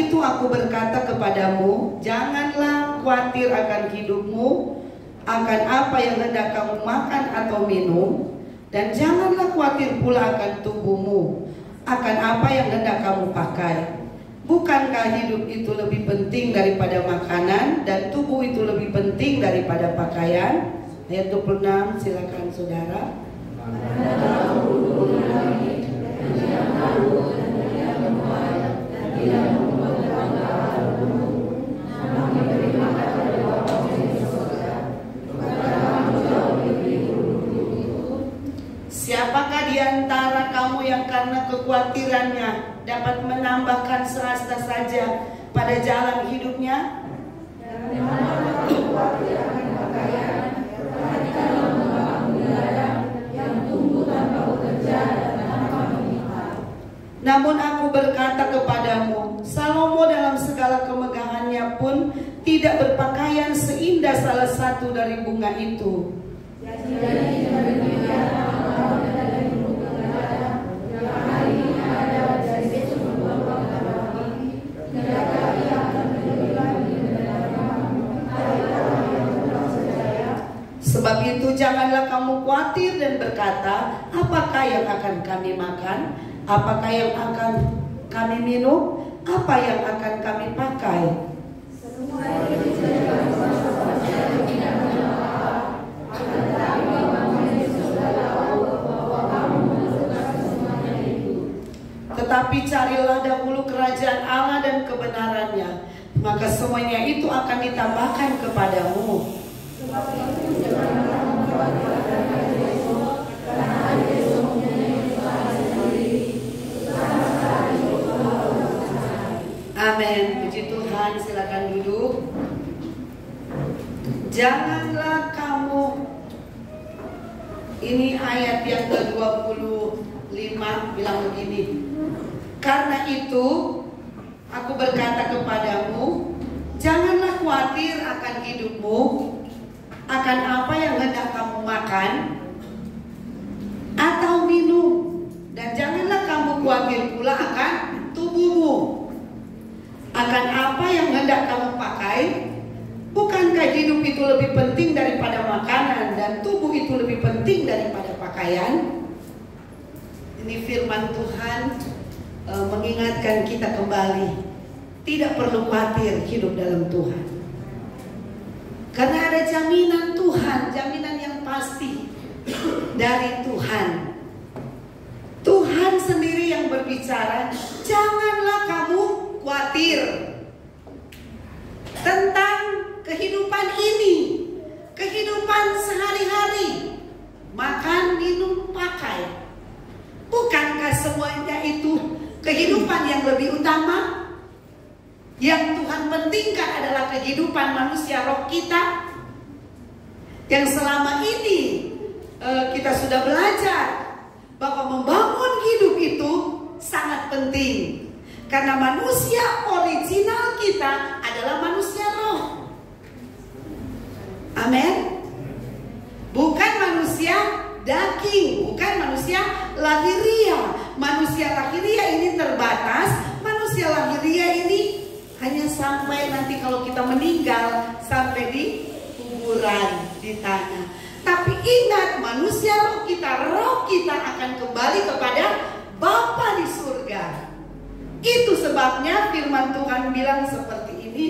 itu aku berkata kepadamu, janganlah khawatir akan hidupmu, akan apa yang hendak kamu makan atau minum, dan janganlah khawatir pula akan tubuhmu, akan apa yang hendak kamu pakai. Bukankah hidup itu lebih penting daripada makanan, dan tubuh itu lebih penting daripada pakaian? Ayat 26, silakan saudara. Siapakah di antara kamu yang karena kekhawatirannya dapat menambahkan serasta saja pada jalan hidupnya? Namun aku berkata kepadamu, Salomo dalam segala kemegahannya pun tidak berpakaian seindah salah satu dari bunga itu. Sebab itu janganlah kamu khawatir dan berkata, apakah yang akan kami makan? Apakah yang akan kami minum? Apa yang akan kami pakai? Tetapi carilah dahulu kerajaan Allah dan kebenarannya, maka semuanya itu akan ditambahkan kepadamu. Amin. Puji Tuhan, silakan duduk. Janganlah kamu, ini ayat yang ke-25 bilang begini. Karena itu aku berkata kepadamu, janganlah khawatir akan hidupmu, akan apa yang hendak kamu makan atau minum, dan janganlah kamu khawatir pula akan tubuhmu, akan apa yang hendak kamu pakai. Bukankah hidup itu lebih penting daripada makanan, dan tubuh itu lebih penting daripada pakaian? Ini firman Tuhan mengingatkan kita kembali, tidak perlu khawatir hidup dalam Tuhan, karena ada jaminan Tuhan, jaminan yang pasti dari Tuhan. Tuhan sendiri yang berbicara, janganlah kamu khawatir tentang kehidupan ini, kehidupan sehari-hari, makan, minum, pakai. Bukankah semuanya itu kehidupan yang lebih utama? Yang Tuhan pentingkan adalah kehidupan manusia roh kita, yang selama ini kita sudah belajar bahwa membangun hidup itu sangat penting. Karena manusia original kita adalah manusia roh. Amin. Bukan manusia daging, bukan manusia lahiriah. Manusia lahiriah ini terbatas. Manusia lahiriah ini hanya sampai nanti kalau kita meninggal, sampai di kuburan, di tanah. Tapi ingat, manusia roh kita akan kembali kepada Bapa di surga. Itu sebabnya firman Tuhan bilang seperti ini,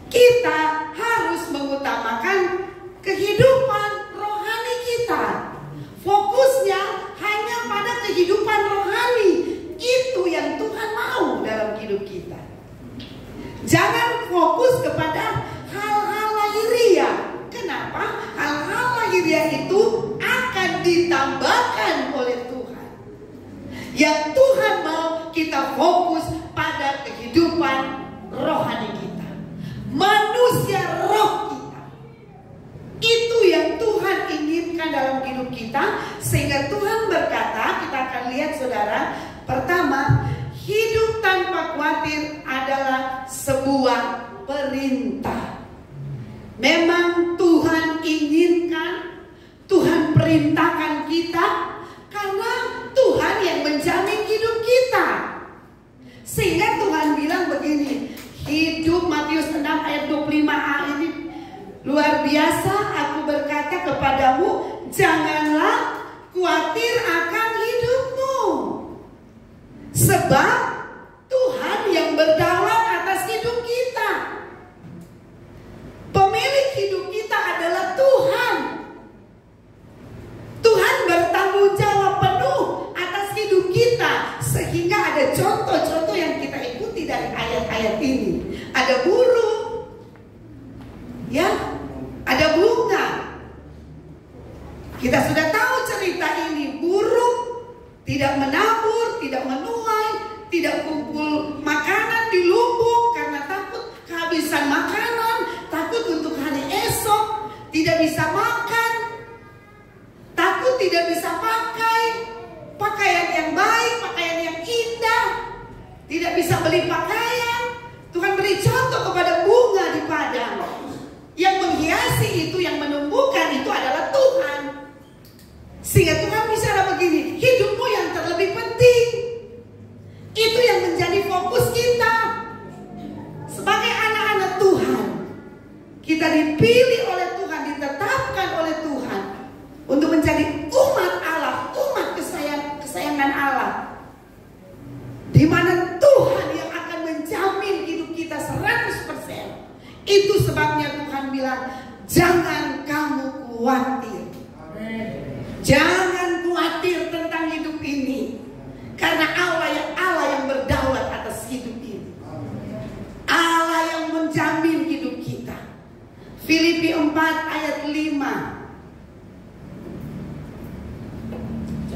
kita harus mengutamakan kehidupan rohani kita. Fokusnya hanya pada kehidupan rohani. Itu yang Tuhan mau dalam hidup kita. Jangan fokus kepada hal-hal lahiriah. Kenapa? Hal-hal lahiriah itu akan ditambahkan oleh Tuhan. Yang Tuhan mau kita fokus pada kehidupan rohani kita, manusia roh kita. Itu yang Tuhan inginkan dalam hidup kita. Sehingga Tuhan berkata, kita akan lihat saudara, pertama, hidup tanpa khawatir adalah sebuah perintah. Memang Tuhan inginkan, Tuhan perintahkan kita, karena Tuhan yang menjamin hidup kita. Sehingga Tuhan bilang begini, Luar biasa, aku berkata kepadamu, janganlah khawatir akan hidupmu. Sebab Tuhan yang berdaulat atas hidup kita. Pemilik hidup kita adalah Tuhan. Tuhan bertanggung jawab penuh atas hidup kita. Sehingga ada contoh-contoh yang kita ikuti dari ayat-ayat ini. Ada burung, ya, ada bunga. Kita sudah tahu cerita ini. Burung tidak menabur, tidak menuai, tidak kumpul makanan di lumbung karena takut kehabisan makanan, takut untuk hari esok, tidak bisa makan, takut tidak bisa pakai pakaian yang baik, pakaian yang indah, tidak bisa beli pakaian. Tuhan beri contoh kepada bunga di padang. Yang menghiasi itu, yang menumbuhkan itu adalah Tuhan. Sehingga Tuhan bicara begini, hidupmu yang terlebih penting. Itu yang menjadi fokus kita. Sebagai anak-anak Tuhan, kita dipilih oleh Tuhan, ditetapkan oleh Tuhan untuk menjadi umat Allah, umat kesayangan Allah, di mana Tuhan yang akan menjamin hidup kita 100%. Itu sebabnya Tuhan bilang, jangan kamu khawatir. Jangan khawatir tentang hidup ini, karena Allah yang berdaulat atas hidup ini. Allah yang menjamin hidup kita. Filipi 4 ayat 5.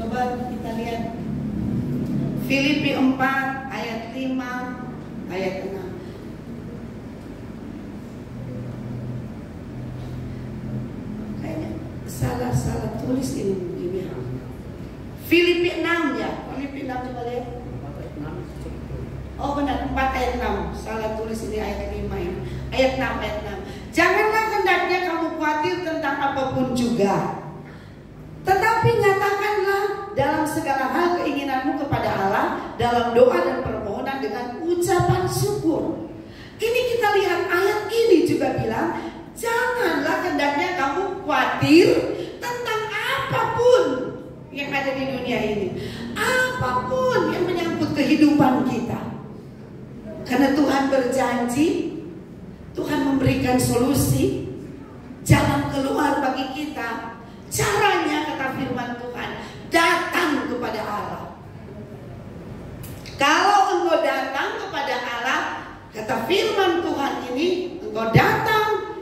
Coba kita lihat. Filipi 4 ayat 5, ayat 6. Kayaknya salah tulis ini. Filipi 6 ya. Filipi 6 coba lihat. Oh benar, 4 ayat 6. Salah tulis ini ayat 5 ya. Ayat 6, ayat 6. Janganlah hendaknya kamu khawatir tentang apapun juga, tetapi nyatakanlah dalam segala hal keinginanmu kepada Allah dalam doa dan permohonan dengan ucapan syukur. Ini kita lihat ayat ini juga bilang, janganlah hendaknya kamu khawatir tentang apapun yang ada di dunia ini, apapun yang menyangkut kehidupan kita. Karena Tuhan berjanji, Tuhan memberikan solusi, jalan keluar bagi kita. Caranya, kata firman Tuhan, datang kepada Allah. Kalau engkau datang kepada Allah, kata firman Tuhan ini, engkau datang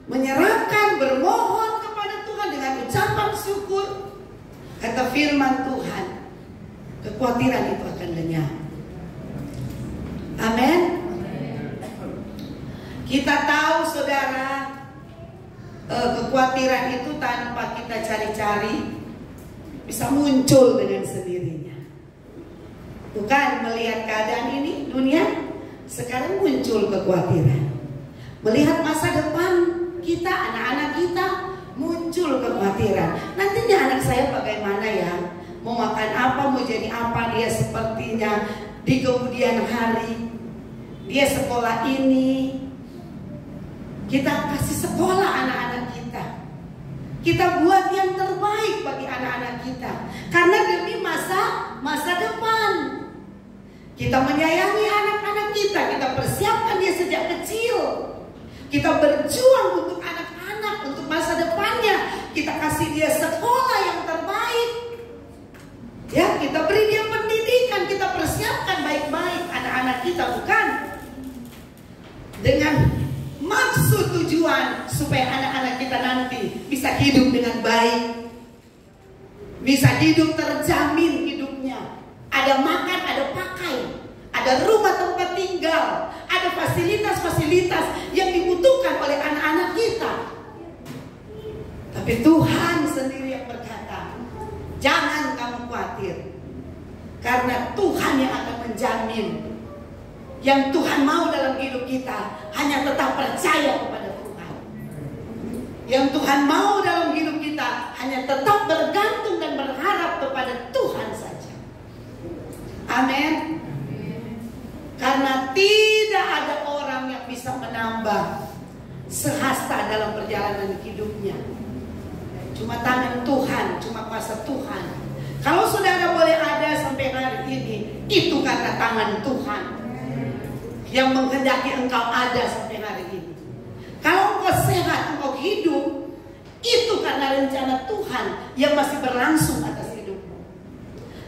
menyerahkan, bermohon kepada Tuhan dengan ucapan syukur, kata firman Tuhan, kekhawatiran itu akan lenyap. Amin. Kita tahu saudara, kekhawatiran itu tanpa kita cari-cari bisa muncul dengan sendirinya. Bukan melihat keadaan ini dunia sekarang muncul kekhawatiran. Melihat masa depan kita, anak-anak kita, muncul kekhawatiran. Nantinya anak saya bagaimana ya? Mau makan apa, mau jadi apa dia sepertinya di kemudian hari. Dia sekolah ini. Kita kasih sekolah anak-anak kita. Kita buat yang terbaik bagi anak-anak kita. Karena demi masa depan. Kita menyayangi anak-anak kita. Kita persiapkan dia sejak kecil. Kita berjuang untuk anak-anak, untuk masa depannya. Kita kasih dia sekolah yang terbaik. Ya, kita beri dia pendidikan. Kita persiapkan baik-baik anak-anak kita, bukan? Dengan maksud tujuan supaya anak-anak kita nanti bisa hidup dengan baik, bisa hidup terjamin hidupnya, ada makan, ada pakai, ada rumah tempat tinggal, ada fasilitas-fasilitas yang dibutuhkan oleh anak-anak kita. Tapi Tuhan sendiri yang berkata, jangan kamu khawatir, karena Tuhan yang akan menjamin. Yang Tuhan mau dalam hidup kita hanya tetap percaya kepada Tuhan. Yang Tuhan mau dalam hidup kita hanya tetap bergantung dan berharap kepada Tuhan saja. Amin. Karena tidak ada orang yang bisa menambah sehasta dalam perjalanan hidupnya. Cuma tangan Tuhan, cuma kuasa Tuhan. Kalau saudara boleh ada sampai hari ini, itu karena tangan Tuhan yang menghendaki engkau ada sampai hari ini. Kalau engkau sehat, engkau hidup, itu karena rencana Tuhan yang masih berlangsung atas hidupmu.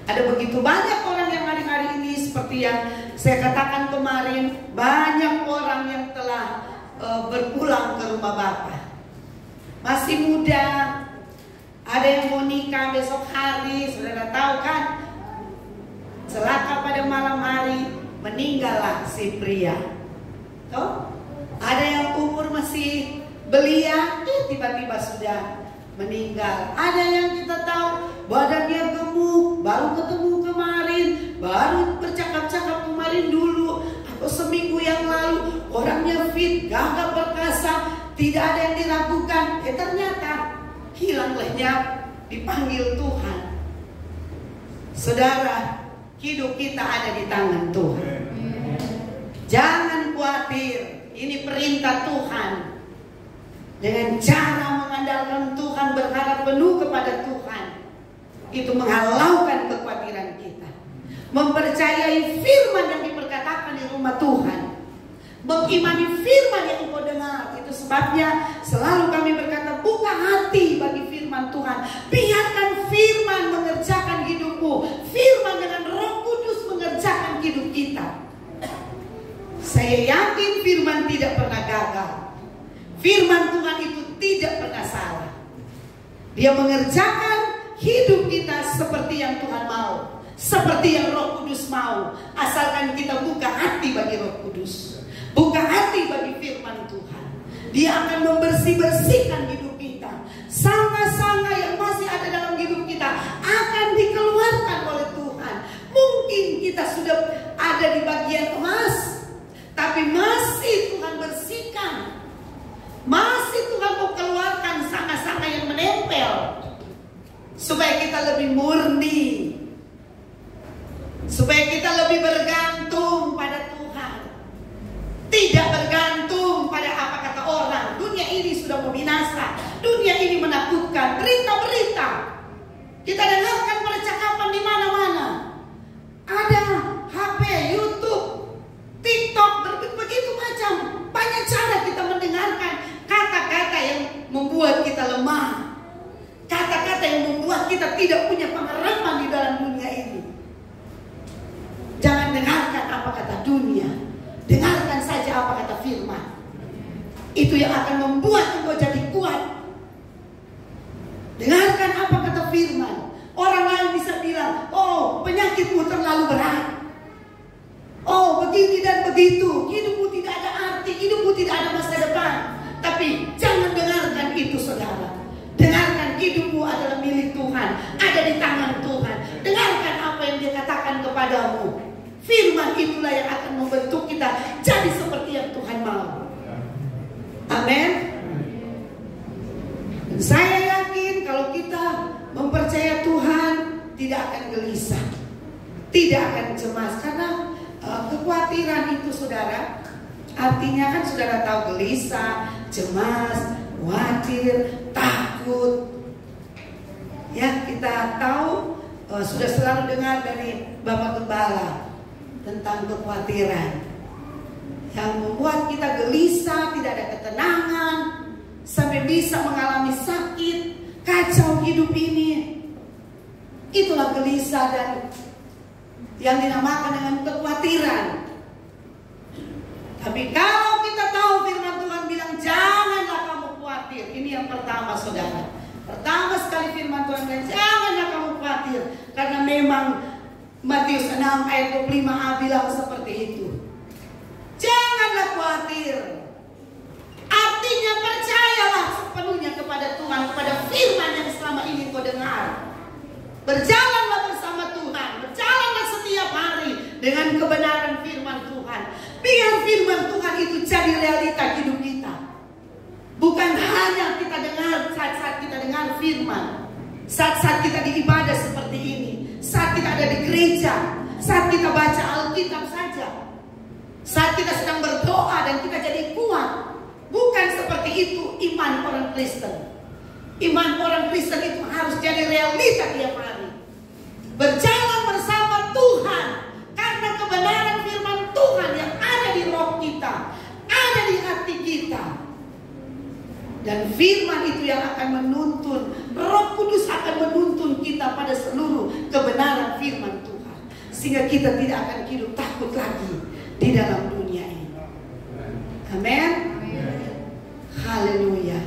Ada begitu banyak orang yang hari-hari ini, seperti yang saya katakan kemarin, banyak orang yang telah berpulang ke rumah Bapa. Masih muda, ada yang mau nikah besok hari, saudara tahu kan? Celaka pada malam hari, meninggallah si pria. Tuh? Ada yang umur masih belia, tiba-tiba sudah meninggal. Ada yang kita tahu badannya gemuk, baru ketemu kemarin, baru bercakap-cakap kemarin dulu atau seminggu yang lalu, orangnya fit, gagah perkasa, tidak ada yang diragukan. Ternyata hilang lenyap, dipanggil Tuhan. Saudara, hidup kita ada di tangan Tuhan. Jangan khawatir, ini perintah Tuhan. Dengan cara mengandalkan Tuhan, berharap penuh kepada Tuhan, itu menghalaukan kekhawatiran kita. Mempercayai firman yang diperkatakan di rumah Tuhan, mengimani firman yang engkau dengar. Itu sebabnya selalu kami berkata, buka hati bagi firman Tuhan. Biarkan firman mengerjakan hidupmu. Firman dengan Roh Kudus mengerjakan hidup kita. Saya yakin firman tidak pernah gagal. Firman Tuhan itu tidak pernah salah. Dia mengerjakan hidup kita seperti yang Tuhan mau, seperti yang Roh Kudus mau. Asalkan kita buka hati bagi Roh Kudus, buka hati bagi firman Tuhan. Dia akan membersih-bersihkan hidup kita. Sangka-sangka yang masih ada dalam hidup kita akan dikeluarkan oleh Tuhan. Mungkin kita sudah ada di bagian emas, tapi masih Tuhan bersihkan. Masih Tuhan mau keluarkan sangka-sangka yang menempel, supaya kita lebih murni, supaya kita lebih bergantung pada Tuhan, tidak bergantung pada apa kata orang. Dunia ini sudah mau binasa, dunia ini menakutkan. Berita-berita kita dengarkan, percakapan di mana-mana. Ada HP, YouTube, TikTok, begitu macam. Banyak cara kita mendengarkan kata-kata yang membuat kita lemah, kata-kata yang membuat kita tidak punya pengharapan di dalam dunia ini. Jangan dengarkan apa kata dunia, dengarkan saja apa kata firman. Itu yang akan membuat engkau jadi kuat. Dengarkan apa kata firman. Orang lain bisa bilang, oh penyakitmu terlalu berat, oh begini dan begitu, hidupmu tidak ada arti, hidupmu tidak ada masa depan. Tapi jangan dengarkan itu, saudara. Dengarkan, hidupmu adalah milik Tuhan, ada di tangan Tuhan. Dengarkan apa yang Dia katakan kepadamu. Firman itulah yang akan membentuk kita jadi seperti yang Tuhan mau. Amin. Saya yakin kalau kita mempercaya Tuhan, tidak akan gelisah, tidak akan cemas. Karena kekhawatiran itu, saudara, artinya kan saudara tahu, gelisah, cemas, khawatir, takut. Ya, kita tahu, sudah selalu dengar dari Bapak Gembala tentang kekhawatiran yang membuat kita gelisah, tidak ada ketenangan, sampai bisa mengalami sakit, kacau hidup ini. Itulah gelisah dan yang dinamakan dengan kekhawatiran. Tapi kalau kita tahu firman Tuhan bilang, janganlah kamu khawatir. Ini yang pertama, saudara. Pertama sekali firman Tuhan bilang, janganlah kamu khawatir. Karena memang Matius 6 ayat 25a bilang seperti itu. Janganlah khawatir. Artinya percayalah sepenuhnya kepada Tuhan, kepada firman yang selama ini kau dengar. Berjalanlah bersama Tuhan, berjalanlah setiap hari dengan kebenaran firman Tuhan. Biar firman Tuhan itu jadi realita hidup kita. Bukan hanya kita dengar saat-saat kita dengar firman, saat-saat kita di ibadah seperti ini, saat kita ada di gereja, saat kita baca Alkitab saja, saat kita sedang berdoa dan kita jadi kuat. Bukan seperti seperti itu iman orang Kristen. Iman orang Kristen itu harus jadi realita tiap hari. Berjalan bersama Tuhan karena kebenaran firman Tuhan yang ada di roh kita, ada di hati kita. Dan firman itu yang akan menuntun, Roh Kudus akan menuntun kita pada seluruh kebenaran firman Tuhan, sehingga kita tidak akan hidup takut lagi di dalam dunia ini. Amin. Haleluya.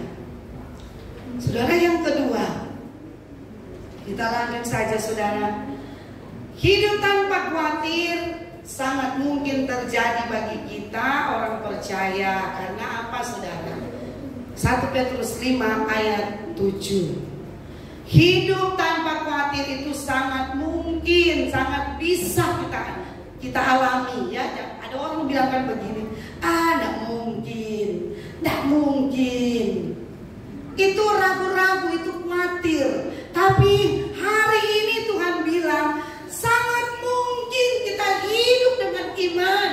Saudara, yang kedua, kita lanjut saja saudara. Hidup tanpa khawatir sangat mungkin terjadi bagi kita orang percaya. Karena apa saudara? 1 Petrus 5 ayat 7. Hidup tanpa khawatir itu sangat mungkin, sangat bisa kita alami ya. Ada orang bilang kan begini, tidak mungkin, tidak mungkin. Itu ragu-ragu, itu khawatir. Tapi hari ini Tuhan bilang sangat mungkin kita hidup dengan iman,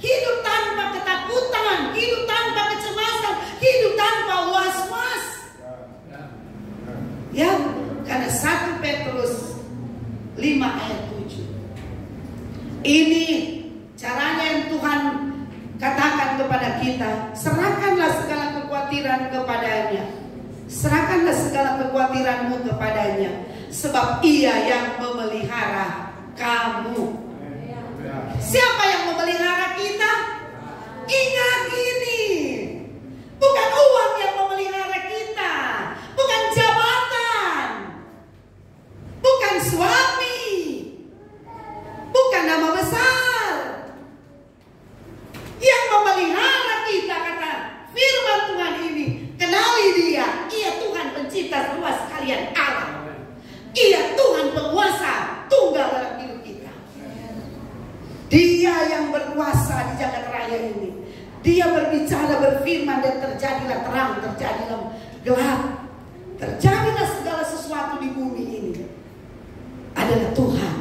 hidup tanpa ketakutan, hidup tanpa kecemasan, hidup tanpa was-was. Ya, karena 1 Petrus 5 ayat 7. Ini caranya yang Tuhan katakan kepada kita, serahkanlah segala kekhawatiran kepadanya. Serahkanlah segala kekhawatiranmu kepadanya, sebab Ia yang memelihara kamu. Siapa yang memelihara kita? Ingat ini, bukan uang yang memelihara kita, bukan jabatan, bukan suami, bukan nama besar. Yang memelihara kita, kata firman Tuhan ini, kenali Dia. Ia Tuhan pencipta semua sekalian alam. Ia Tuhan penguasa tunggal dalam hidup kita. Dia yang berkuasa di jagat raya ini. Dia berbicara, berfirman, dan terjadilah terang, terjadilah gelap, terjadilah segala sesuatu di bumi ini. Adalah Tuhan.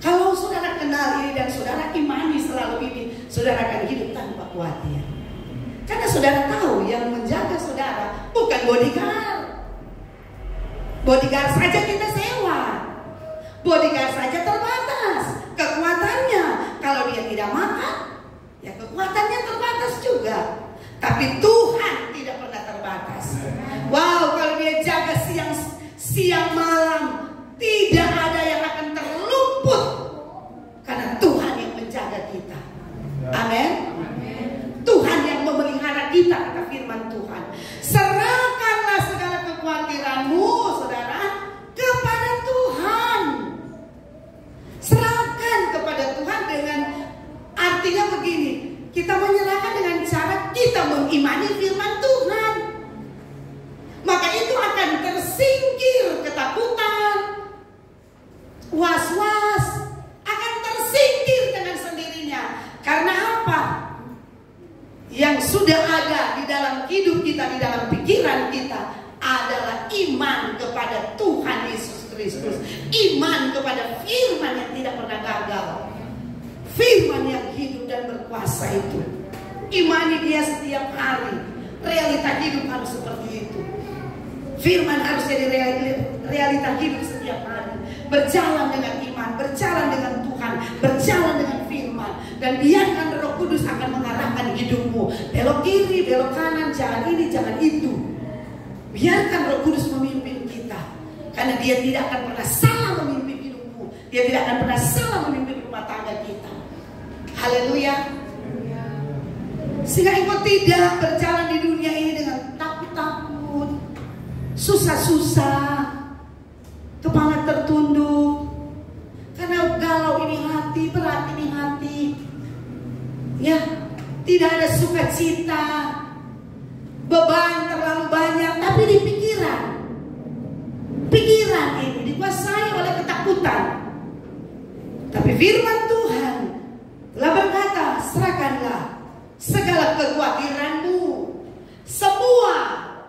Kalau saudara kenal ini dan saudara imani selalu ini, saudara akan hidup tanpa khawatir. Karena saudara tahu yang menjaga saudara bukan bodyguard. Bodyguard saja kita sewa. Bodyguard saja terbatas kekuatannya. Kalau dia tidak makan, ya kekuatannya terbatas juga. Tapi Tuhan tidak pernah terbatas. Wow, kalau dia jaga siang malam, tidak ada yang akan terluput. Karena Tuhan yang menjaga kita. Amin. Tuhan yang memelihara kita, kata firman Tuhan. Serahkanlah segala kekhawatiranmu, saudara, kepada Tuhan. Serahkan kepada Tuhan dengan artinya begini, kita menyerahkan dengan cara kita mengimani firman Tuhan. Maka itu akan tersingkir ketakutan, was-was, akan tersingkir dengan sendirinya. Karena apa? Yang sudah ada di dalam hidup kita, di dalam pikiran kita adalah iman kepada Tuhan Yesus Kristus. Iman kepada firman yang tidak pernah gagal. Firman yang hidup dan berkuasa itu. Imani Dia setiap hari. Realita hidup harus seperti itu. Firman harus jadi realita hidup setiap hari. Berjalan dengan iman, berjalan dengan Tuhan, berjalan dengan firman. Dan biarkan Roh Kudus akan mengarahkan hidupmu. Belok kiri, belok kanan, jangan ini, jangan itu. Biarkan Roh Kudus memimpin kita. Karena Dia tidak akan pernah salah memimpin hidupmu. Dia tidak akan pernah salah memimpin rumah tangga kita. Haleluya. Sehingga engkau tidak berjalan di dunia ini dengan takut-takut, susah-susah, kepala tertunduk. Karena galau ini hati, berat ini hati. Ya, tidak ada sukacita, beban terlalu banyak. Tapi di pikiran ini dikuasai oleh ketakutan. Tapi firman Tuhan telah berkata, serahkanlah segala kekhawatiranmu. Semua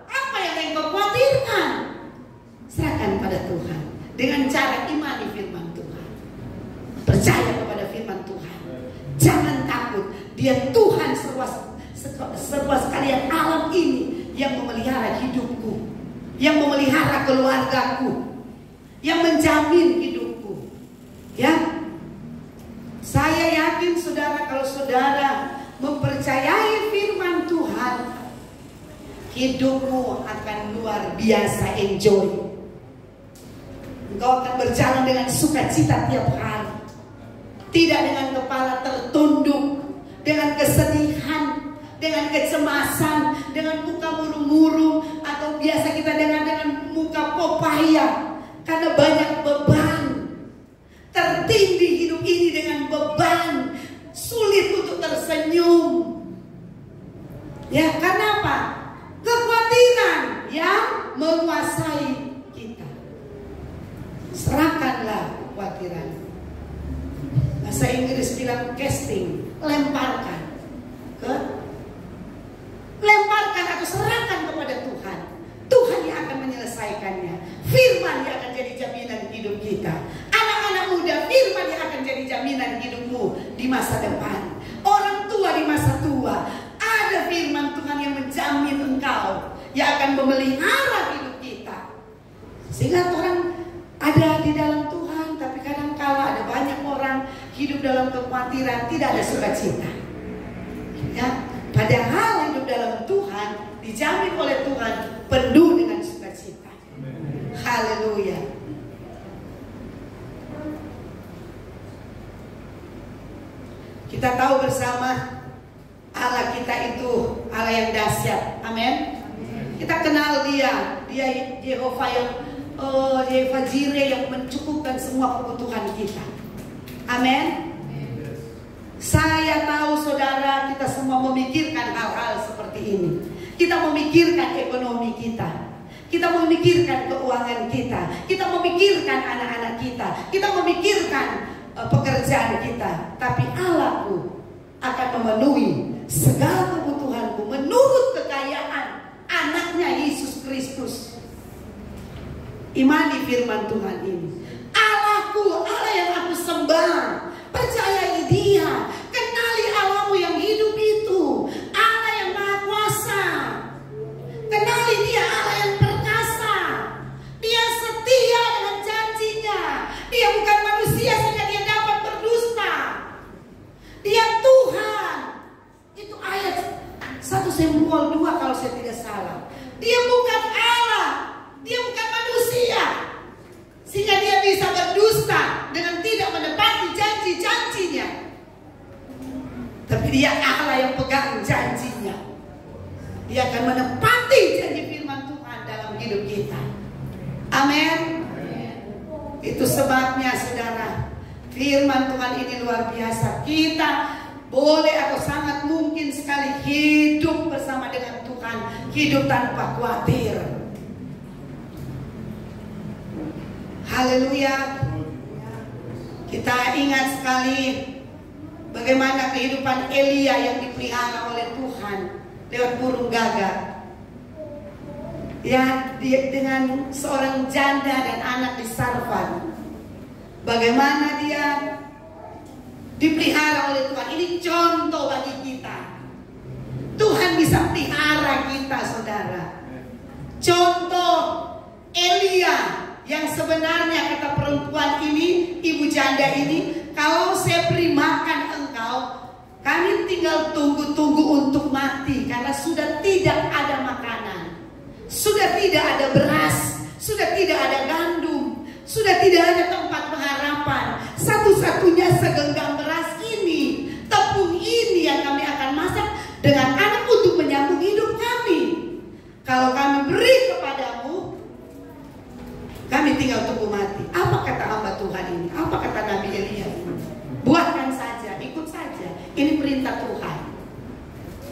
apa yang engkau khawatirkan, serahkan pada Tuhan. Dengan cara imani firman Tuhan. Percaya kepada firman Tuhan. Jangan takut. Dia Tuhan serba sekalian alam ini yang memelihara hidupku, yang memelihara keluargaku, yang menjamin hidupku. Ya, saya yakin saudara, kalau saudara mempercayai firman Tuhan, hidupmu akan luar biasa enjoy. Engkau akan berjalan dengan sukacita tiap hari, tidak dengan kepala tertunduk, dengan kesedihan, dengan kecemasan, dengan muka murung-murung, atau biasa kita dengan muka popaya, karena banyak beban. Tertindih hidup ini dengan beban, sulit untuk tersenyum. Ya, karena apa? Kekhawatiran yang menguasai kita. Serahkanlah kekhawatiran. Bahasa Inggris bilang casting, lemparkan atau serahkan kepada Tuhan. Tuhan yang akan menyelesaikannya. Firman yang akan jadi jaminan hidup kita. Anak-anak muda, firman yang akan jadi jaminan hidupmu di masa depan. Orang tua di masa tua, ada firman Tuhan yang menjamin engkau, yang akan memelihara hidup kita. Sehingga orang ada di dalam Tuhan, tapi kadang-kala ada banyak orang hidup dalam kekhawatiran, tidak ada sukacita. Ya, padahal hidup dalam Tuhan dijamin oleh Tuhan penuh dengan sukacita. Haleluya. Kita tahu bersama Allah kita itu Allah yang dahsyat. Amin. Kita kenal Dia Yehova yang Yehova Jireh yang mencukupkan semua kebutuhan kita. Amin. Saya tahu saudara, kita semua memikirkan hal-hal seperti ini. Kita memikirkan ekonomi kita, kita memikirkan keuangan kita memikirkan anak-anak kita memikirkan pekerjaan kita. Tapi Allahku akan memenuhi segala kebutuhanku menurut kekayaan anaknya Yesus Kristus. Imani firman Tuhan ini. Allahku, Allah yang aku sembah, percayai Dia, kenali Allahmu yang hidup itu, Allah yang Maha Kuasa. Kenali Dia, Allah yang perkasa. Dia setia dengan janjinya. Dia bukan manusia sehingga Dia dapat berdusta. Dia Tuhan. Itu ayat 1 Samuel 2 kalau saya tidak salah. Dia bukan Allah, Dia bukan manusia sehingga Dia bisa berdusta dengan tidak menepati janji-janjinya. Tapi Dia Allah yang pegang janjinya. Dia akan menepati janji firman Tuhan dalam hidup kita. Amin. Itu sebabnya saudara, firman Tuhan ini luar biasa. Kita boleh atau sangat mungkin sekali hidup bersama dengan Tuhan, hidup tanpa khawatir. Haleluya. Kita ingat sekali bagaimana kehidupan Elia yang dipelihara oleh Tuhan lewat burung gagak. Ya, dengan seorang janda dan anak di Sarfan. Bagaimana dia dipelihara oleh Tuhan. Ini contoh bagi kita. Tuhan bisa pelihara kita, saudara. Contoh Elia yang sebenarnya kata perempuan ini, ibu janda ini, kalau saya beri makan engkau, kami tinggal tunggu-tunggu untuk mati karena sudah tidak ada makanan, sudah tidak ada beras, sudah tidak ada gandum, sudah tidak ada tempat pengharapan. Satu-satunya segenggam beras ini, tepung ini yang kami akan masak dengan anak untuk menyambung hidup kami. Kalau kami beri kepadamu, kami tinggal tunggu mati. Apa kata hamba Tuhan ini? Apa kata Nabi Elia ini? Buatkan saja, ikut saja. Ini perintah Tuhan.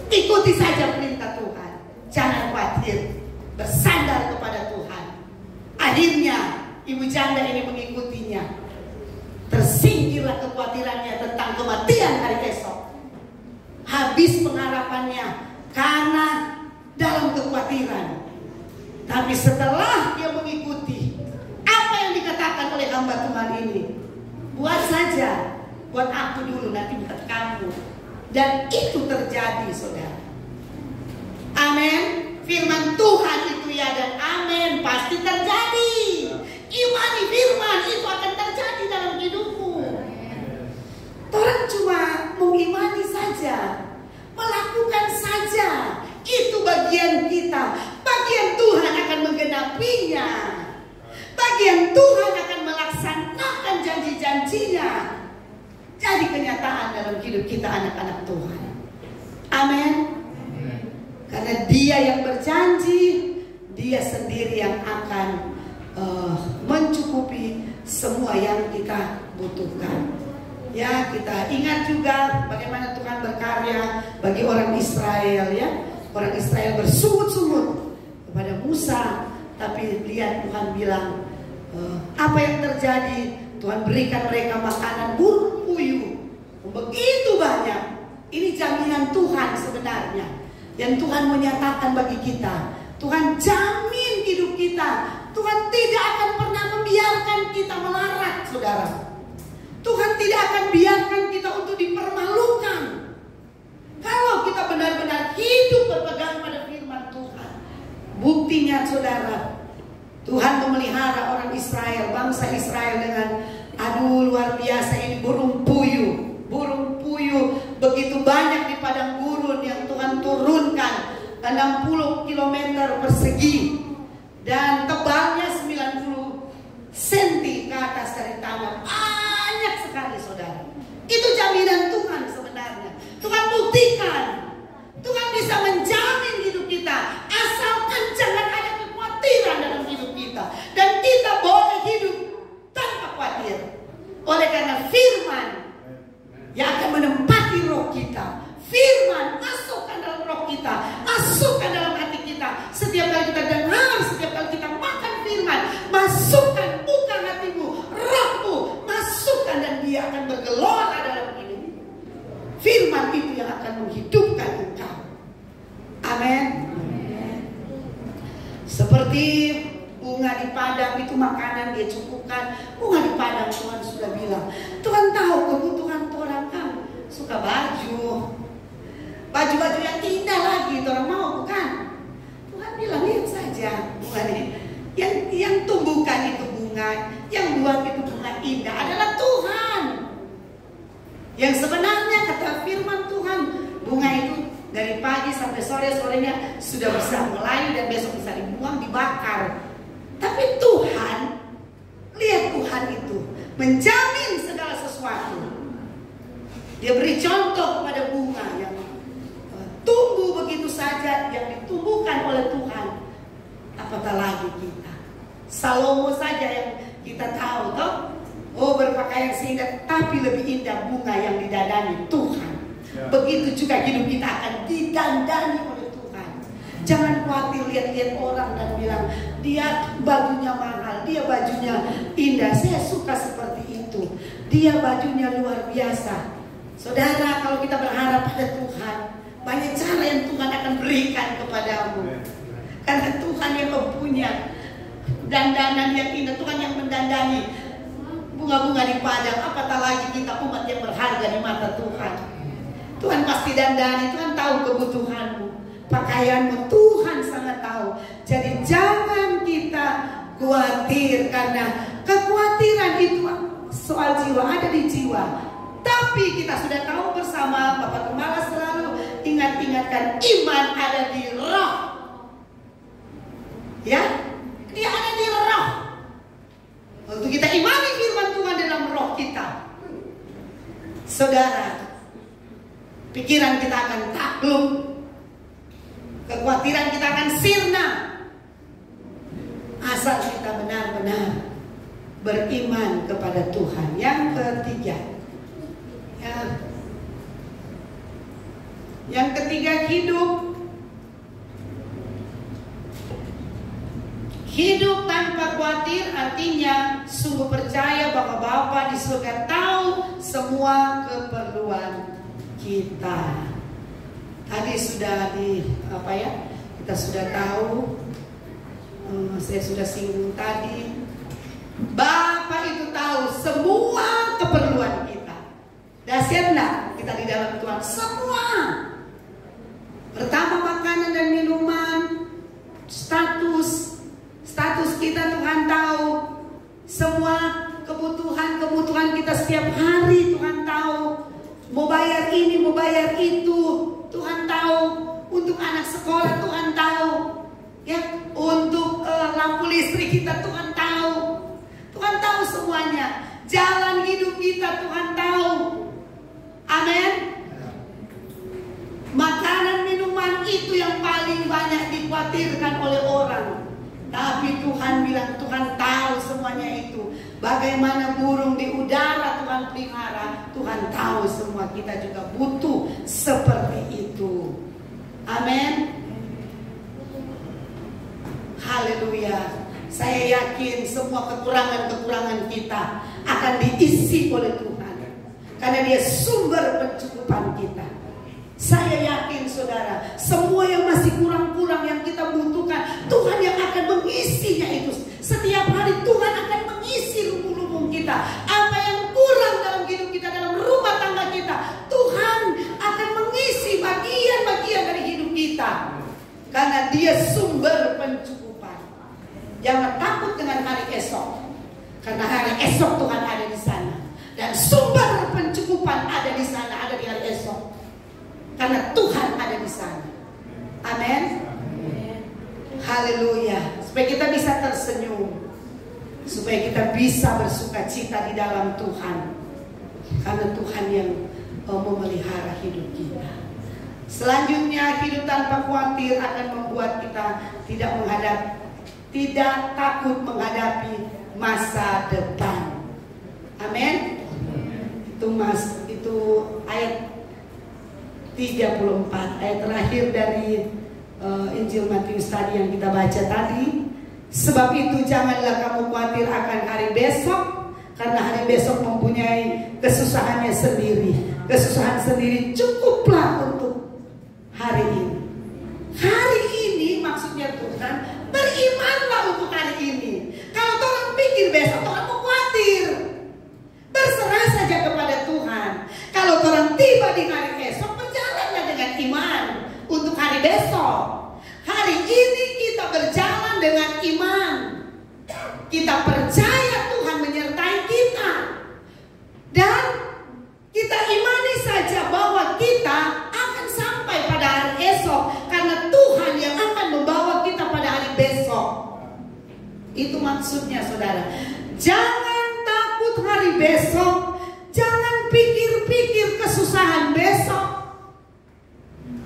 Ikuti saja perintah Tuhan. Jangan khawatir. Bersandar kepada Tuhan. Akhirnya ibu janda ini mengikutinya. Tersingkirlah kekhawatirannya tentang kematian hari esok. Habis pengharapannya karena dalam kekhawatiran. Tapi setelah dia mengikuti apa yang dikatakan oleh hamba Tuhan ini, buat saja, buat aku dulu, nanti buat kamu. Dan itu terjadi, saudara. firman Tuhan itu ya dan amin, pasti terjadi. Imani firman itu akan terjadi dalam hidupmu. Orang cuma mengimani saja, melakukan saja, itu bagian kita. Bagian Tuhan akan menggenapinya. Bagian Tuhan akan melaksanakan janji-janjinya. Jadi kenyataan dalam hidup kita anak-anak Tuhan. Amin. Karena Dia yang berjanji, Dia sendiri yang akan mencukupi semua yang kita butuhkan. Ya, kita ingat juga bagaimana Tuhan berkarya bagi orang Israel, ya. Orang Israel bersungut-sungut kepada Musa, tapi lihat Tuhan bilang, apa yang terjadi? Tuhan berikan mereka makanan burung puyuh begitu banyak. Ini jaminan Tuhan sebenarnya yang Tuhan menyatakan bagi kita. Tuhan jamin hidup kita. Tuhan tidak akan pernah membiarkan kita melarat, saudara. Tuhan tidak akan biarkan kita untuk dipermalukan. Kalau kita benar-benar hidup berpegang pada firman Tuhan. Buktinya, saudara, Tuhan memelihara orang Israel, bangsa Israel dengan luar biasa ini burung puyuh. Burung puyuh begitu banyak di padang gurun yang Tuhan turunkan 60 km persegi dan tebalnya 90 cm ke atas dari tanah. Banyak sekali, saudara. Itu jaminan Tuhan sebenarnya. Tuhan buktikan. Tuhan bisa menjamin hidup kita asalkan jangan ada kekhawatiran dalam hidup kita. Dan kita boleh hidup tanpa khawatir. Oleh karena firman yang akan menempati roh kita. Firman masukkan dalam roh kita, masukkan dalam hati kita. Setiap kali kita dengar, setiap kali kita makan firman, masukkan, bukan hatimu, rohmu, masukkan dan dia akan bergelora dalam hidupmu. Firman itu yang akan menghidupkan engkau. Amin. Seperti bunga di padang itu makanan dia cukupkan. Bunga di padang Tuhan sudah bilang, Tuhan tahu kebutuhan orang kan suka baju yang indah lagi, orang mau bukan? Tuhan bilang lihat saja bunga ini, yang tumbuhkan itu bunga, yang buat itu bunga indah adalah Tuhan. Yang sebenarnya kata firman Tuhan, bunga itu dari pagi sampai sore, sorenya sudah bisa melayu dan besok bisa dibuang, dibakar. Tapi Tuhan, lihat Tuhan itu menjamin segala sesuatu. Dia beri contoh kepada bunga yang tumbuh begitu saja, yang ditumbuhkan oleh Tuhan. Apatah lagi kita. Salomo saja yang kita tahu, toh? Berpakaian seindah, tapi lebih indah bunga yang didandani Tuhan. Begitu juga hidup kita akan didandani oleh Tuhan. Jangan khawatir lihat-lihat orang dan bilang, dia bajunya mahal, dia bajunya indah, saya suka seperti itu, dia bajunya luar biasa. Saudara, kalau kita berharap pada Tuhan, banyak cara yang Tuhan akan berikan kepadamu. Karena Tuhan yang mempunyai dandanan yang indah, Tuhan yang mendandani bunga-bunga di padang. Apatah lagi kita umat yang berharga di mata Tuhan. Tuhan pasti dandani, Tuhan tahu kebutuhanmu, pakaianmu, Tuhan sangat tahu. Jadi jangan kita khawatir, karena kekhawatiran itu soal jiwa, ada di jiwa. Tapi kita sudah tahu bersama, Bapak Gembala selalu ingatkan, iman ada di roh. Ya, dia ada di roh. Untuk kita imani firman Tuhan dalam roh kita, saudara, pikiran kita akan takluk, kekhawatiran kita akan sirna, asal kita benar-benar beriman kepada Tuhan. Yang ketiga, yang ketiga, hidup tanpa khawatir artinya sungguh percaya bahwa Bapa di surga tahu semua keperluan kita. Tadi sudah kita sudah tahu, saya sudah singgung tadi, Bapa itu tahu semua keperluan kita. Dahsyat enggak kita di dalam Tuhan? Semua. Pertama makanan dan minuman, sekolah Tuhan tahu. Ya, untuk lampu listrik kita Tuhan tahu. Tuhan tahu semuanya. Jalan hidup kita Tuhan tahu. Amin. Makanan minuman itu yang paling banyak dikhawatirkan oleh orang. Tapi Tuhan bilang Tuhan tahu semuanya itu. Bagaimana burung di udara Tuhan pelihara, Tuhan tahu semua. Kita juga butuh seperti itu. Amin. Haleluya. Saya yakin semua kekurangan-kekurangan kita akan diisi oleh Tuhan, karena Dia sumber pencukupan kita. Saya yakin saudara, semua yang masih kurang-kurang yang kita butuhkan, Tuhan yang akan mengisinya itu. Setiap hari Tuhan akan mengisi lubung-lubung kita. Apa yang kurang dalam hidup kita, dalam rumah tangga kita, Tuhan akan mengisi bagian-bagian dari hidup kita, karena Dia sumber pencukupan. Jangan takut dengan hari esok, karena hari esok Tuhan ada di sana, dan sumber pencukupan ada di sana, ada di hari esok, karena Tuhan ada di sana. Amin. Haleluya. Supaya kita bisa tersenyum, supaya kita bisa bersuka cita di dalam Tuhan, karena Tuhan yang memelihara hidup kita. Selanjutnya, hidup tanpa khawatir akan membuat kita tidak takut menghadapi masa depan. Amin. Itu ayat 34, ayat terakhir dari Injil Matius tadi yang kita baca tadi. Sebab itu janganlah kamu khawatir akan hari besok, karena hari besok mempunyai kesusahannya sendiri. Kesusahan sendiri cukuplah untuk hari ini. Hari ini maksudnya Tuhan, berimanlah untuk hari ini. Kalau orang pikir besok, orang mau khawatir. Berserah saja kepada Tuhan. Kalau orang tiba di hari esok, berjalanlah dengan iman untuk hari besok. Hari ini kita berjalan dengan iman. Kita percaya Tuhan menyertai kita. Dan kita imani saja bahwa kita akan sampai pada hari esok, karena Tuhan yang akan membawa kita pada hari besok. Itu maksudnya saudara. Jangan takut hari besok. Jangan pikir-pikir kesusahan besok.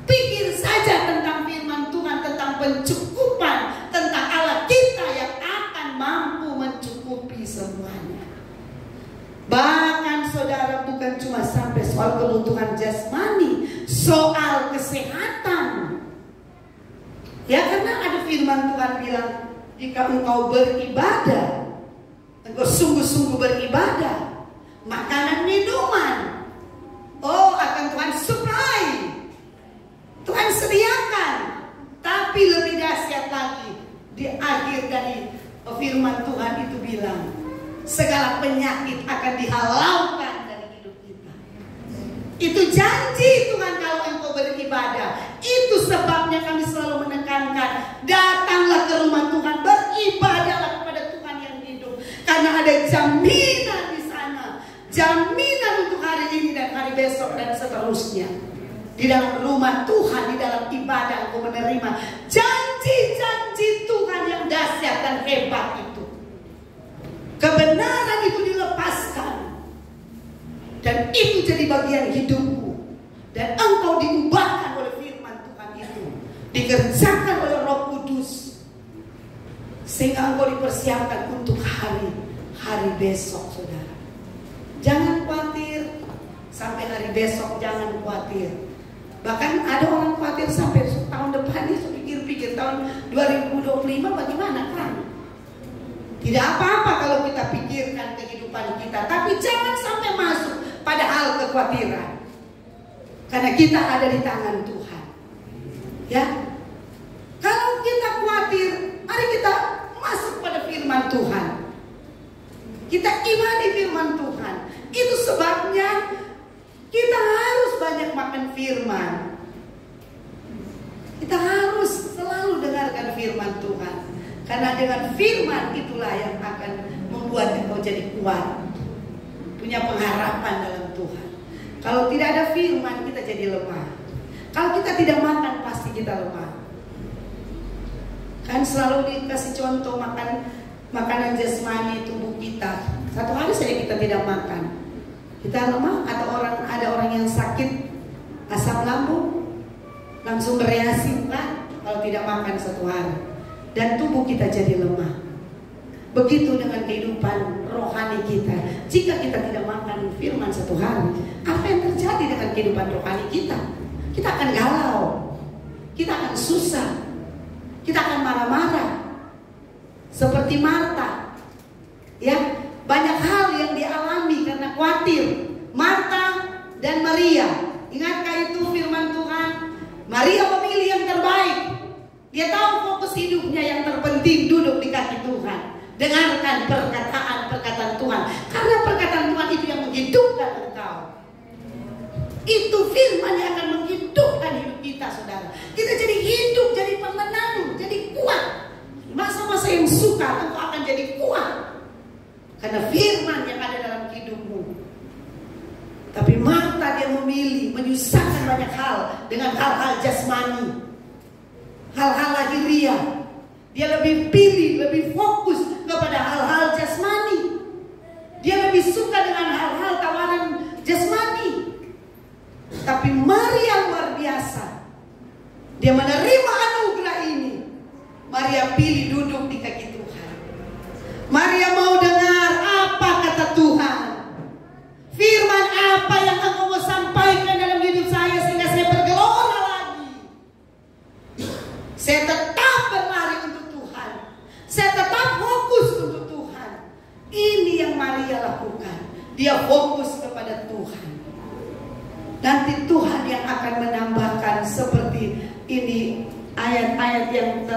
Pikir saja tentang firman Tuhan, tentang pencukupan, tentang Allah kita yang akan mampu mencukupi semuanya. Bahkan saudara, bukan cuma sampai soal kebutuhan jasmani, soal kesehatan. Ya, karena ada firman Tuhan bilang, jika engkau beribadah, engkau sungguh-sungguh beribadah, makanan minuman, akan Tuhan supply, Tuhan sediakan. Tapi lebih dahsyat lagi, di akhir dari firman Tuhan itu bilang, segala penyakit akan dihalaukan dari hidup kita. Itu janji Tuhan kalau engkau beribadah. Itu sebabnya kami selalu menekankan, datanglah ke rumah Tuhan, beribadahlah kepada Tuhan yang hidup, karena ada jaminan di sana, jaminan untuk hari ini dan hari besok dan seterusnya. Di dalam rumah Tuhan, di dalam ibadah engkau menerima janji-janji Tuhan yang dahsyat dan hebat itu. Kebenaran itu dilepaskan, dan itu jadi bagian hidupmu, dan engkau diubahkan oleh firman Tuhan itu, dikerjakan oleh Roh Kudus, sehingga engkau dipersiapkan untuk hari besok saudara. Jangan khawatir sampai hari besok, jangan khawatir. Bahkan ada orang khawatir sampai tahun depan ini, pikir-pikir tahun 2025 bagaimana kan? Tidak apa-apa kalau kita pikirkan kehidupan kita, tapi jangan sampai masuk pada hal kekhawatiran, karena kita ada di tangan Tuhan. Ya, kalau kita khawatir, mari kita masuk pada firman Tuhan. Kita imani firman Tuhan. Itu sebabnya kita harus banyak makan firman. Kita harus selalu dengarkan firman Tuhan, karena dengan firman itulah yang akan membuat engkau jadi kuat, punya pengharapan dalam Tuhan. Kalau tidak ada firman, kita jadi lemah. Kalau kita tidak makan pasti kita lemah. Kan selalu dikasih contoh makanan jasmani tubuh kita. Satu hari saja kita tidak makan, kita lemah. Atau ada orang yang sakit asam lambung langsung bereaksi kan kalau tidak makan satu hari, dan tubuh kita jadi lemah. Begitu dengan kehidupan rohani kita. Jika kita tidak makan firman satu hari, apa yang terjadi dengan kehidupan rohani kita? Kita akan galau, kita akan susah, kita akan marah-marah seperti Marta. Ya, banyak hal yang dialami karena khawatir. Marta dan Maria, ingatkah itu firman Tuhan? Maria memilih yang terbaik. Dia tahu fokus hidupnya yang terpenting duduk di kaki Tuhan. Dengarkan perkataan Tuhan, karena perkataan Tuhan itu yang menghidupkan engkau. Itu firman yang akan menghidupkan hidup kita, saudara. Kita jadi hidup, jadi pemenang, jadi kuat. Masa-masa yang sukar engkau akan jadi kuat karena firman yang ada dalam hidupmu. Tapi Marta dia memilih menyusahkan banyak hal dengan hal-hal jasmani, hal-hal lahiriah. Dia lebih pilih, lebih fokus kepada hal-hal jasmani. Dia lebih suka dengan hal-hal tawaran jasmani. Tapi Maria luar biasa. Dia menerima anugerah ini. Maria pilih duduk di kaki Tuhan. Maria mau dengar apa kata Tuhan. Firman apa yang engkau mau sampaikan dalam hidup saya sehingga saya bergelora lagi. Saya tetap berlari untuk Tuhan. Saya tetap fokus untuk Tuhan. Ini yang Maria lakukan. Dia fokus kepada Tuhan. Nanti Tuhan yang akan menambahkan seperti ini ayat-ayat yang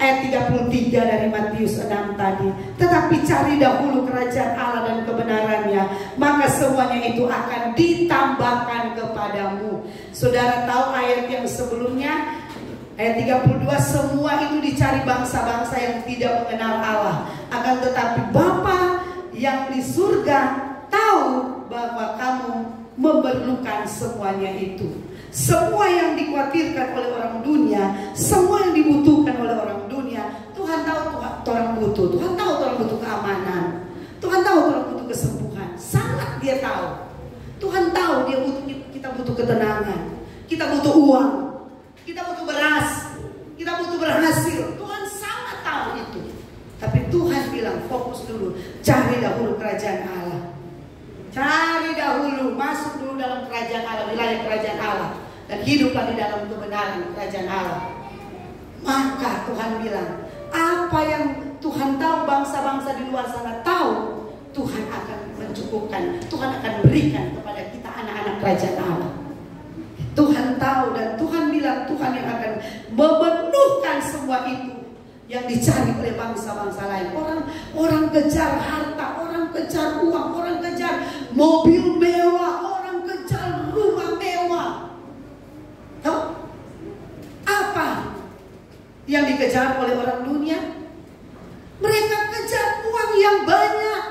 ayat 33 dari Matius 6 tadi. Tetapi cari dahulu kerajaan Allah dan kebenarannya, maka semuanya itu akan ditambahkan kepadamu. Saudara tahu ayat yang sebelumnya, ayat 32, semua itu dicari bangsa-bangsa yang tidak mengenal Allah. Akan tetapi Bapa yang di surga tahu bahwa kamu memerlukan semuanya itu. Semua yang dikhawatirkan oleh orang dunia, semua yang dibutuhkan oleh orang dunia, Tuhan tahu orang butuh. Tuhan tahu orang butuh keamanan. Tuhan tahu orang butuh kesembuhan. Sangat dia tahu. Tuhan tahu kita butuh ketenangan. Kita butuh uang. Kita butuh beras. Kita butuh berhasil. Tuhan sangat tahu itu. Tapi Tuhan bilang fokus dulu. Cari dahulu kerajaan Allah. Cari dahulu, masuk dulu dalam kerajaan Allah, wilayah kerajaan Allah, dan hiduplah di dalam kebenaran kerajaan Allah. Maka Tuhan bilang, apa yang Tuhan tahu bangsa-bangsa di luar sana tahu, Tuhan akan mencukupkan, Tuhan akan berikan kepada kita anak-anak kerajaan Allah. Tuhan tahu dan Tuhan bilang Tuhan yang akan memenuhkan semua itu yang dicari oleh bangsa-bangsa lain. Orang kejar harta, orang kejar uang, orang kejar mobil mewah, orang kejar rumah mewah. Tahu? Apa yang dikejar oleh orang dunia? Mereka kejar uang yang banyak,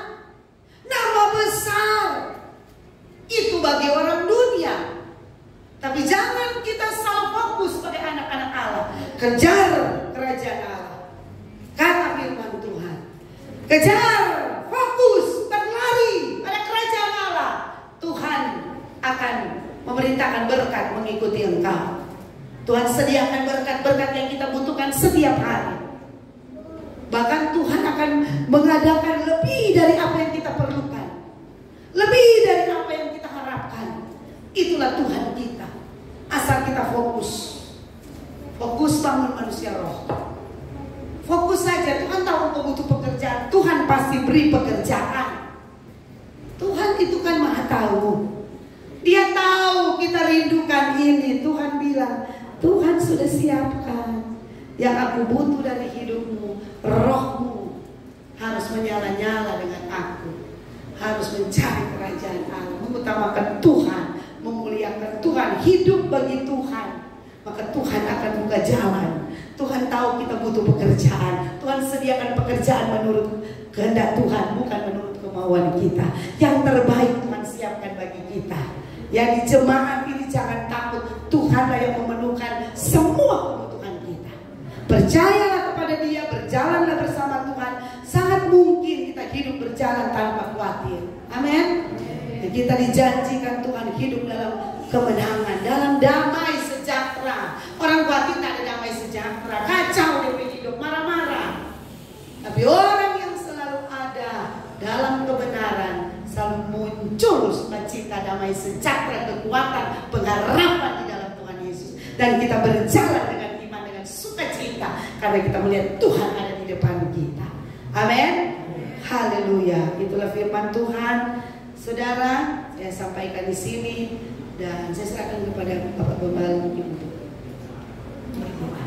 nama besar. Itu bagi orang dunia. Tapi jangan kita salah fokus sebagai anak-anak Allah. Kejar kerajaan Allah. Kata firman Tuhan, kejar, fokus, berlari pada kerajaan Allah. Tuhan akan memerintahkan berkat mengikuti engkau. Tuhan sediakan berkat-berkat yang kita butuhkan setiap hari. Bahkan Tuhan akan mengadakan lebih dari apa yang kita perlukan, lebih dari apa yang kita harapkan. Itulah Tuhan kita. Asal kita fokus. Fokus bangun manusia roh. Fokus saja. Tuhan tahu engkau butuh pekerjaan, Tuhan pasti beri pekerjaan. Tuhan itu kan maha tahu. Dia tahu kita rindukan ini. Tuhan bilang, Tuhan sudah siapkan. Yang aku butuh dari hidupmu, rohmu harus menyala-nyala dengan aku. Harus mencari kerajaan Allah, mengutamakan Tuhan, memuliakan Tuhan, hidup bagi Tuhan. Maka Tuhan akan buka jalan. Tuhan tahu kita butuh pekerjaan. Tuhan sediakan pekerjaan menurut kehendak Tuhan, bukan menurut kemauan kita. Yang terbaik Tuhan siapkan bagi kita. Yang di jemaat ini jangan takut. Tuhanlah yang memenuhkan semua kebutuhan kita. Percayalah kepada Dia, berjalanlah bersama Tuhan. Sangat mungkin kita hidup berjalan tanpa khawatir. Amin. Kita dijanjikan Tuhan hidup dalam kemenangan, dalam damai sejahtera. Orang khawatir tak ada damai sejahtera, kacau dia hidup, marah-marah. Tapi orang yang selalu ada dalam kebenaran, selalu muncul sukacita, damai sejahtera, kekuatan, pengharapan di dalam Tuhan Yesus. Dan kita berjalan dengan iman, dengan sukacita, karena kita melihat Tuhan ada di depan kita. Amin. Haleluya. Itulah firman Tuhan. Saudara, saya sampaikan di sini dan saya serahkan kepada Bapak Gembala untuk berdoa.